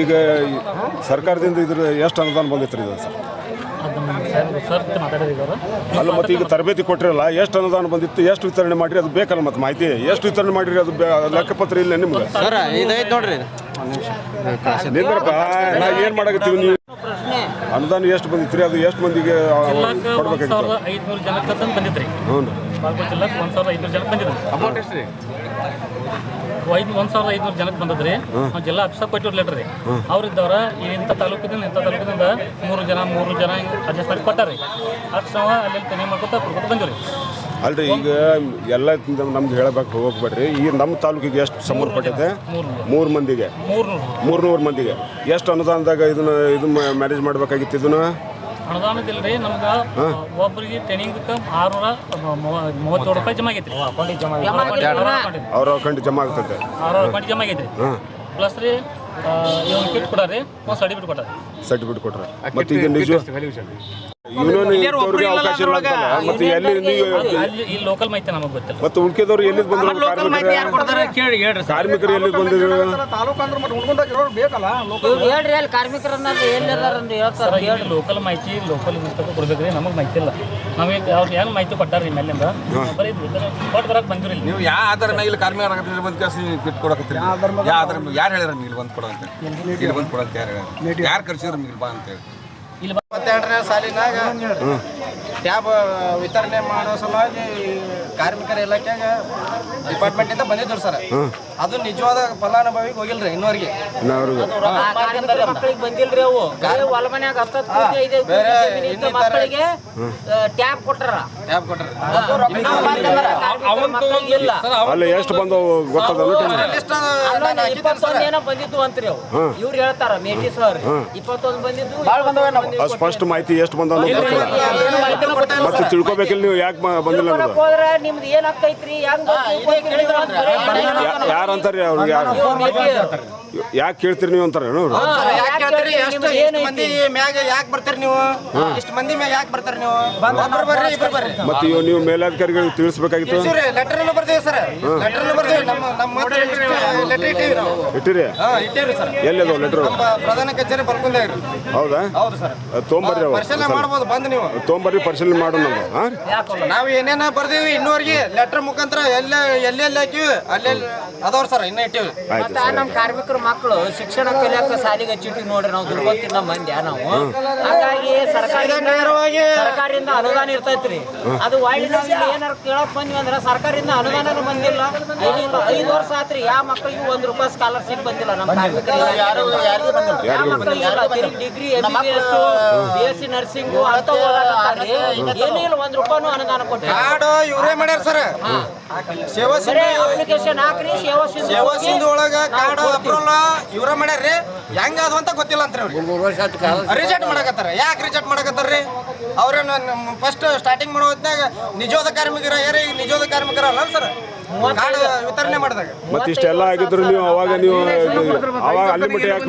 C: ಈಗ ಸರ್ಕಾರದಿಂದ ಇದ್ರ ಎಷ್ಟು ಅನುದಾನ ಬಂದೈತ್ರಿ ಇದು ಸರ್? ಅಲ್ಲ ಮತ್ತೆ ಈಗ ತರಬೇತಿ ಕೊಟ್ಟಿರಲ್ಲ ಎಷ್ಟು ಅನುದಾನ ಬಂದಿತ್ತು, ಎಷ್ಟು ವಿತರಣೆ ಮಾಡಿರಿ ಅದು ಬೇಕಲ್ಲ ಮತ್ತೆ ಮಾಹಿತಿ ಎಷ್ಟು ವಿತರಣೆ ಮಾಡಿರಿ ಅದು ಲೆಕ್ಕಪತ್ರ ಇಲ್ಲ ನಿಮ್ಗೆ?
B: ನೋಡ್ರಿ
C: ನಿಂದ್ರಪ್ಪ ನಾ ಏನು ಮಾಡಕತ್ತೀವಿ ನೀವು ಅನುದಾನ ಎಷ್ಟು ಬಂದಿತ್ರಿ ಅದು ಎಷ್ಟು ಮಂದಿಗೆ ಕೊಡ್ಬೇಕಾಗಿತ್ತು?
F: 1500 ಜನಕ್ಕೆ ಬಂದಿದ್ರಿ.
C: ಹ್ಞೂ
F: ಬಾಗಲಕೋಟೆ ಜಿಲ್ಲಾಕ್ಕೆ 1500 ಜನಕ್ಕೆ ಬಂದಿದ್ರಿ. ಅಮೌಂಟ್ ಎಷ್ಟು ರೀ? 1500 ಜನಕ್ಕೆ ಬಂದದ್ರಿ. ಜಿಲ್ಲಾ ಆಫೀಸರ್ ಕೊಟ್ಟಿವ್ರು ಲೆಟರ್ ರೀ. ಅವ್ರಿದ್ದವ್ರ ಇಂಥ ತಾಲೂಕಿನಿಂದ 3 ಜನ ಅಡ್ಜಸ್ಟ್ ಮಾಡಿ ಕೊಟ್ಟಾರಿ. ಅಷ್ಟು ನಾವು ಅಲ್ಲಿ ತೆನೆ ಮಾಡ್ಕೊತ ಕೊಡ್ಕೊತ ಬಂದಿವ್ರಿ.
C: ಅಲ್ರಿ ಈಗ ಎಲ್ಲ ನಮ್ದು ಹೇಳಬೇಕು ಹೋಗ್ಬೇಡ್ರಿ. ಈಗ ನಮ್ಮ ತಾಲೂಕಿಗೆ ಎಷ್ಟು ಸಂಬಂಧಪಟ್ಟೈತೆ? 3 ಮಂದಿಗೆ 300 ಮಂದಿಗೆ ಎಷ್ಟು ಅನುದಾನದಾಗ ಇದು ಮ್ಯಾನೇಜ್ ಮಾಡ್ಬೇಕಾಗಿತ್ತು? ಇದನ್ನ
F: ಅನುದಾನದಿಲ್ರಿ ನಮ್ಗೆ ಒಬ್ಬರಿಗೆ ಟ್ರೈನಿಂಗ್ 637 ರೂಪಾಯಿ ಜಮಾ ಆಗೈತ್ರಿ.
C: ಅವ್ರ ಅಕೌಂಟ್ ಜಮಾ ಆಗ್ತೈತೆ.
F: 600 ಅಕೌಂಟ್ ಜಮಾ ಆಗೈತ್ರಿ. ಪ್ಲಸ್ ರೀ ಒಂದು ಕಿಟ್ ಕೊಡಾರಿ, ಒಂದು ಸರ್ಟಿಫಿಕೇಟ್ ಕೊಟ್ಟಾರೆ.
C: ಸರ್ಟಿಫಿಕೇಟ್ ಕೊಟ್ರೆ ಮತ್ತೆ ಈಗ ನಿಜ ಇವ್ರಿಗೆ ಅವಕಾಶ ಇಲ್ಲ ಅಂತಲ್ಲ ಮತ್ತೆ ಎಲ್ಲಿ
F: ಈ ಲೋಕಲ್ ಮಾಹಿತಿ ನಮಗೆ ಗೊತ್ತಿಲ್ಲ.
C: ಮತ್ತೆ ಉಳ್ಕೆದವ್ರು ಎಲ್ಲಿದ್ ಬಂದ್ರು? ಕಾರ್ಮಿಕರು ಎಲ್ಲಿದ್ ಬಂದಿದ್ರು?
F: ಲೋಕಲ್ ಮಾಹಿತಿ ಲೋಕಲ್ ಪುಸ್ತಕ ಕೊಡ್ಬೇಕ್ರಿ. ನಮಗೆ ಮಾಹಿತಿ ಇಲ್ಲ. ನಮಗೆ ಅವ್ರು ಏನು ಮಾಹಿತಿ ಕೊಟ್ಟಾರ್ರಿ ಮೇಲಿಂದ ಕೊಟ್ಟು ಬರಕ್ಕೆ ಬಂದಿರಿ.
E: ನೀವು ಯಾವ ಆಧಾರ ಮೇಲೆ ಇಲ್ಲಿ ಕಾರ್ಮಿಕರ ಬಂದ್ ಕೆಲಸ ಕಿಟ್ ಕೊಡಕತ್ತೀರಿ? ಯಾವ ಆಧಾರ ಯಾರು ಹೇಳ್ಯಾರ ಇಲ್ಲಿ ಬಂದು ಕೊಡೋ ಅಂತ? ಇಲ್ಲಿ ಬಂದು ಕೊಡೋ ಅಂತ ಯಾರು ಕರ್ಸಿದ್ರು ನಿಮ್ಗೆ ಬಾ ಅಂತೇಳಿ?
D: 22ನೇ ಸಾಲಿನಾಗ ಟ್ಯಾಬ್ ವಿತರಣೆ ಮಾಡೋ ಸಲುವಾಗಿ ಕಾರ್ಮಿಕರ ಇಲಾಖೆಗ ಡಿಪಾರ್ಟ್ಮೆಂಟ್ ಇಂದ ಬಂದಿದ್ರು ಸರ್. ಅದು ನಿಜವಾದ ಫಲಾನುಭವಿಗೆ ಹೋಗಿಲ್ರಿ ಇನ್ನೂರಿಗೆ.
B: ಮಕ್ಕಳಿಗೆ ಬಂದಿಲ್ರಿ. ಅವು ಹೊಲ ಮನ್ಯಾಗ 10 ಮಕ್ಕಳಿಗೆ ಟ್ಯಾಬ್ ಕೊಟ್ಟಾರ.
C: ಅಲ್ಲ ಎಷ್ಟು ಬಂದವು ಗೊತ್ತದಲ್ಲ?
B: 21 ಏನೋ ಬಂದಿದ್ದು ಅಂತ್ರಿ. ಅವು ಇವ್ರು ಹೇಳ್ತಾರ ಮೇಟಿ ಸರ್ 21 ಬಂದಿದ್ದು.
C: ಫಸ್ಟ್ ಮಾಹಿತಿ ಎಷ್ಟು ಬಂದ ಮತ್ತೆ ತಿಳ್ಕೊಬೇಕಿಲ್ಲ ನೀವು ಯಾಕೆ ಬಂದಿಲ್ಲ
B: ಹೋದ್ರೆ ನಿಮ್ದು ಏನ್ ಆಗ್ತೈತ್ರಿ
C: ಯಾರಂತಾರೆ ಅವ್ರು? ಯಾಕೆ ಕೇಳ್ತೀರಿ ನೀವು ಅಂತಾರೆ?
D: ಯಾಕೆ ಬರ್ತೀರಿ ನೀವು? ಇಷ್ಟು ಮಂದಿ ಮ್ಯಾಗ ಯಾಕೆ ಬರ್ತಾರೆ ನೀವು?
C: ಮತ್ತೆ ನೀವು ಮೇಲಾಧಿಕಾರಿಗಳಿಗೆ ತಿಳಿಸ್ಬೇಕಾಗಿತ್ತು.
D: ಲೆಟರ್ ಬರ್ತೀವಿ ಸರ್. ಲೆಟರ್ ಬರ್ತೀವಿ.
C: ಇಟ್ಟಿರಿ? ಎಲ್ಲಿ ಅದು ಲೆಟರ್?
D: ಪ್ರಧಾನ ಕಚೇರಿ ಬರ್ಕೊಂಡ.
C: ಹೌದಾ?
D: ಹೌದು ಸರ್.
C: ತೊಗೊಂಬರ್ರಿ
D: ಪರಿಶೀಲನೆ ಮಾಡ್ಬೋದು ಬಂದು ನೀವು.
C: ತೊಗೊಂಬರ್ರಿ ಪರಿಶೀಲನೆ ಮಾಡೋಣ.
D: ನಾವು ಏನೇನ ಬರ್ದೀವಿ ಇನ್ನೂರಿಗೆ ಲೆಟರ್ ಮುಖಾಂತರ ಎಲ್ಲೆಲ್ಲಿ ಹಾಕಿವಿ ಅಲ್ಲೆಲ್ಲಿ ಅದಾವ್ರ ಸರ್. ಇನ್ನ ಇಟ್ಟಿವಿ.
B: ನಮ್ಮ ಕಾರ್ಮಿಕರ ಮಕ್ಕಳು ಶಿಕ್ಷಣ ಕಲಿಯಾಕ ಸಾಲಿಗೆ ಹಚ್ಚಿಟ್ಟಿವಿ ನೋಡ್ರಿ. ನಾವು ದುರ್ಗೋತಿನ ಮಂದ್ಯ ನಾವು. ಹಾಗಾಗಿ ಸರ್ಕಾರದಿಂದ ಅನುದಾನ ಇರ್ತೈತ್ರಿ. ಅದು ಒಳ್ಳೆ ಏನಾರ ಕೇಳಕ್ ಬಂದ್ವಿ ಅಂದ್ರೆ ಸರ್ಕಾರದಿಂದ ಅನುದಾನ ಬಂದಿಲ್ಲ. 5 ವರ್ಷ ಆತ್ರಿ. ಯಾವ ಮಕ್ಕಳಿಗೆ ₹1 ಸ್ಕಾಲರ್ಶಿಪ್ ಬಂದಿಲ್ಲ. ನಮ್ಮ ಕಾರ್ಮಿಕರಿಗೆ ಡಿಗ್ರಿ MBBS BSc ನರ್ಸಿಂಗು ಅಂತ ಓದಾಕತ್ತಾರ್ರಿ. ಏನಿಲ್ಲ ₹1 ಅನುದಾನ ಕೊಟ್ಟಿಲ್ಲ.
D: ಇವರೇ ಮಾಡ್ಯಾರ ಸರ್.
B: ಅಪ್ಲಿಕೇಶನ್ ಹಾಕ್ರಿ
H: ಸೇವಾ ಸಿಂಧು ಒಳಗ ಕಾರ್ಡ್ ಅಪ್ರೂವಲ್ ಇವ್ರ ಮಾಡ್ಯಾರ್ರಿ ಹೆಂಗ ಅದು ಅಂತ ಗೊತ್ತಿಲ್ಲ ಅಂತ್ರಿ ಅವ್ರಿಗೆ ರಿಜೆಕ್ಟ್ ಮಾಡಕತ್ತಾರ. ಯಾಕೆ ರಿಜೆಕ್ಟ್ ಮಾಡಕತ್ತಾರ್ರಿ? ಅವ್ರೇನು ಫಸ್ಟ್ ಸ್ಟಾರ್ಟಿಂಗ್ ಮಾಡೋ ಹೊತ್ನಾಗ ನಿಜವಾದ ಕಾರ್ಮಿಕರ ಯಾರು ಈಗ ನಿಜವಾದ ಕಾರ್ಮಿಕರ ಅಲ್ಲ ಸರ್ ಕಾರ್ಡ್ ವಿತರಣೆ ಮಾಡಿದಾಗ.
C: ಮತ್ತೆ ಇಷ್ಟೆಲ್ಲ ಆಗಿದ್ರು ನೀವು ಅವಾಗ ನೀವು ಅವಾಗ ಅಲ್ಲಿ ಮಟ್ಟ ಯಾಕೆ